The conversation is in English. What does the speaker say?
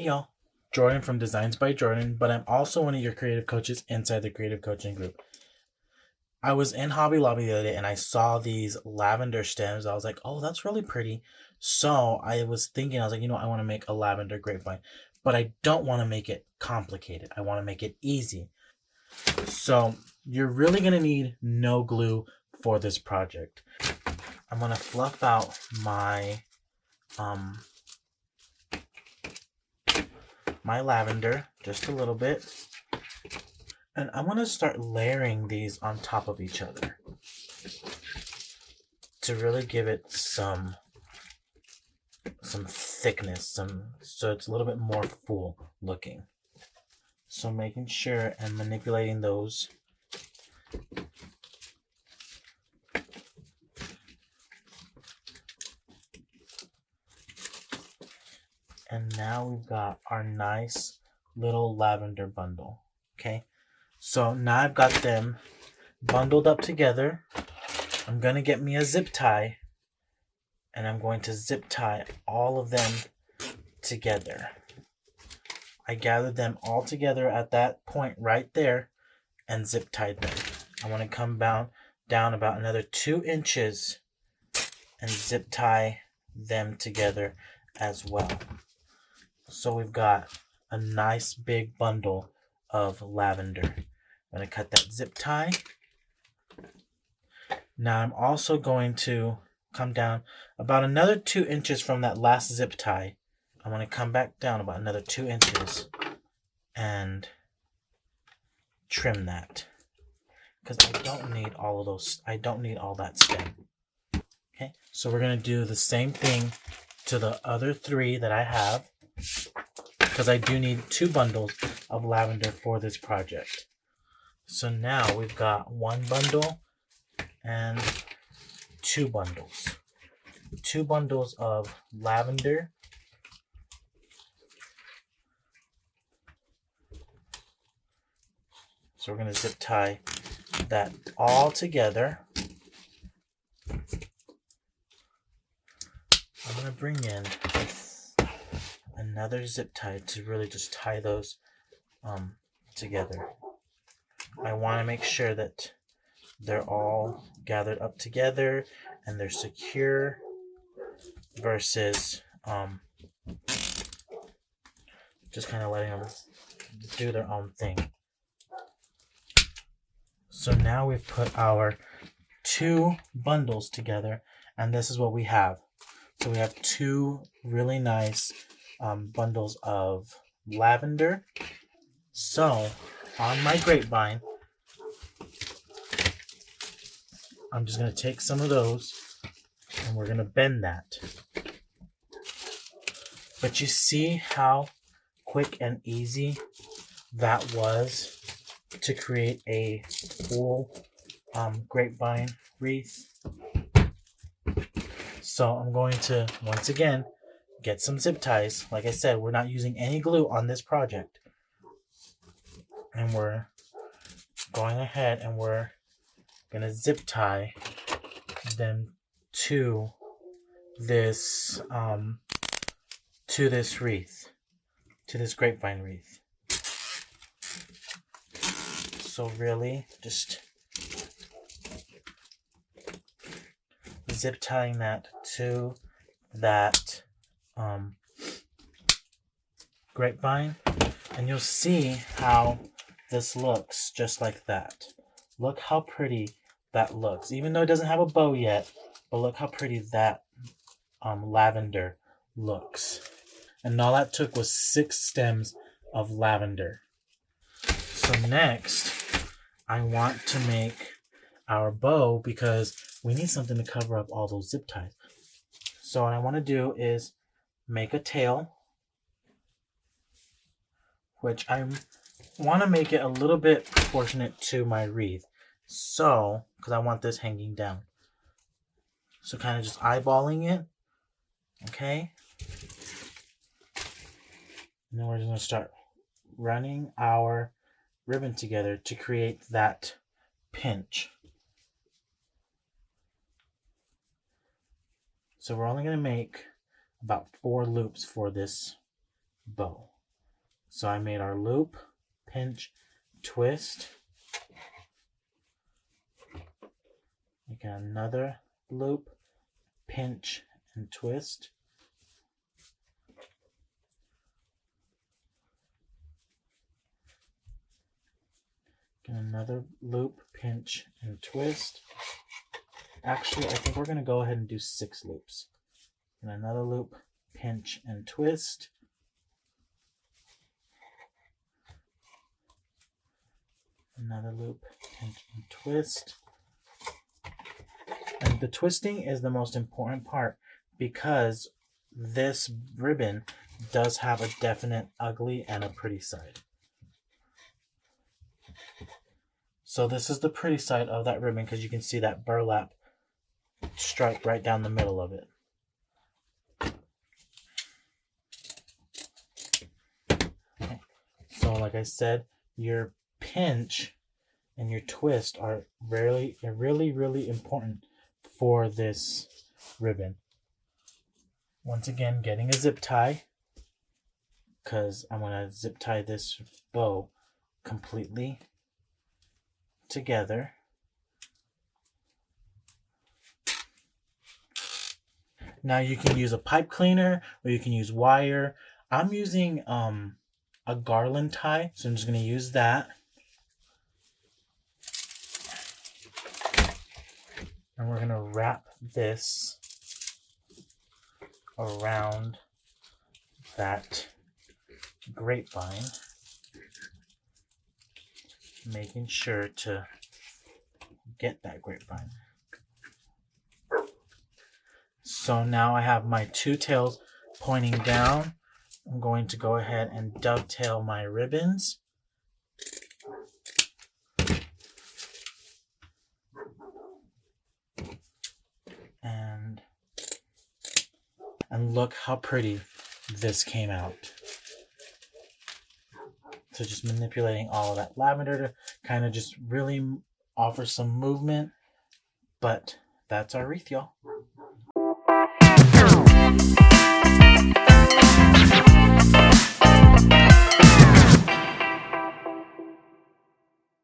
Hey y'all, Jordan from Designs by Jordan, but I'm also one of your creative coaches inside the creative coaching group. I was in Hobby Lobby the other day and I saw these lavender stems. I was like, oh, that's really pretty. So I was thinking, I was like, I want to make a lavender grapevine, but I don't want to make it complicated. I want to make it easy. So you're really going to need no glue for this project. I'm going to fluff out my lavender just a little bit, and I want to start layering these on top of each other to really give it some thickness, so it's a little bit more full looking. So making sure and manipulating those. And now we've got our nice little lavender bundle. Okay, so now I've got them bundled up together. I'm going to get me a zip tie, and I'm going to zip tie all of them together. I gathered them all together at that point right there and zip tied them. I want to come down about another 2 inches and zip tie them together as well. So we've got a nice big bundle of lavender. I'm going to cut that zip tie. Now I'm also going to come down about another 2 inches from that last zip tie. I'm going to come back down about another 2 inches and trim that, because I don't need all of those. I don't need all that stem. Okay, so we're going to do the same thing to the other 3 that I have, because I do need 2 bundles of lavender for this project. So now we've got 1 bundle and 2 bundles. 2 bundles of lavender. So we're going to zip tie that all together. I'm going to bring in another zip tie to really just tie those together. I want to make sure that they're all gathered up together and they're secure versus just kind of letting them do their own thing. So now we've put our 2 bundles together, and this is what we have. So we have 2 really nice bundles of lavender. So on my grapevine, I'm just going to take some of those and we're going to bend that. But you see how quick and easy that was to create a full grapevine wreath. So I'm going to, once again, get some zip ties. Like I said, we're not using any glue on this project. And we're going ahead and we're going to zip tie them to this wreath, to this grapevine wreath. So really just zip tying that to that grapevine, and you'll see how this looks just like that. Look how pretty that looks, even though it doesn't have a bow yet, but look how pretty that lavender looks. And all that took was 6 stems of lavender. So next, I want to make our bow because we need something to cover up all those zip ties. So what I want to do is make a tail, which I want to make it a little bit proportionate to my wreath. So, because I want this hanging down. So kind of just eyeballing it. Okay. And then we're just going to start running our ribbon together to create that pinch. So we're only going to make about 4 loops for this bow. So I made our loop, pinch, twist. We got another loop, pinch, and twist. Get another loop, pinch, and twist. Actually, I think we're going to go ahead and do 6 loops. And another loop, pinch, and twist. Another loop, pinch, and twist. And the twisting is the most important part because this ribbon does have a definite ugly and a pretty side. So this is the pretty side of that ribbon because you can see that burlap stripe right down the middle of it. Okay. So like I said, your pinch and your twist are really important for this ribbon. Once again, getting a zip tie because I'm going to zip tie this bow completely together. Now you can use a pipe cleaner or you can use wire. I'm using a garland tie, so I'm just going to use that. And we're going to wrap this around that grapevine, making sure to get that grapevine. So now I have my 2 tails pointing down. I'm going to go ahead and dovetail my ribbons. And look how pretty this came out. So just manipulating all of that lavender to kind of just really offer some movement. But that's our wreath, y'all.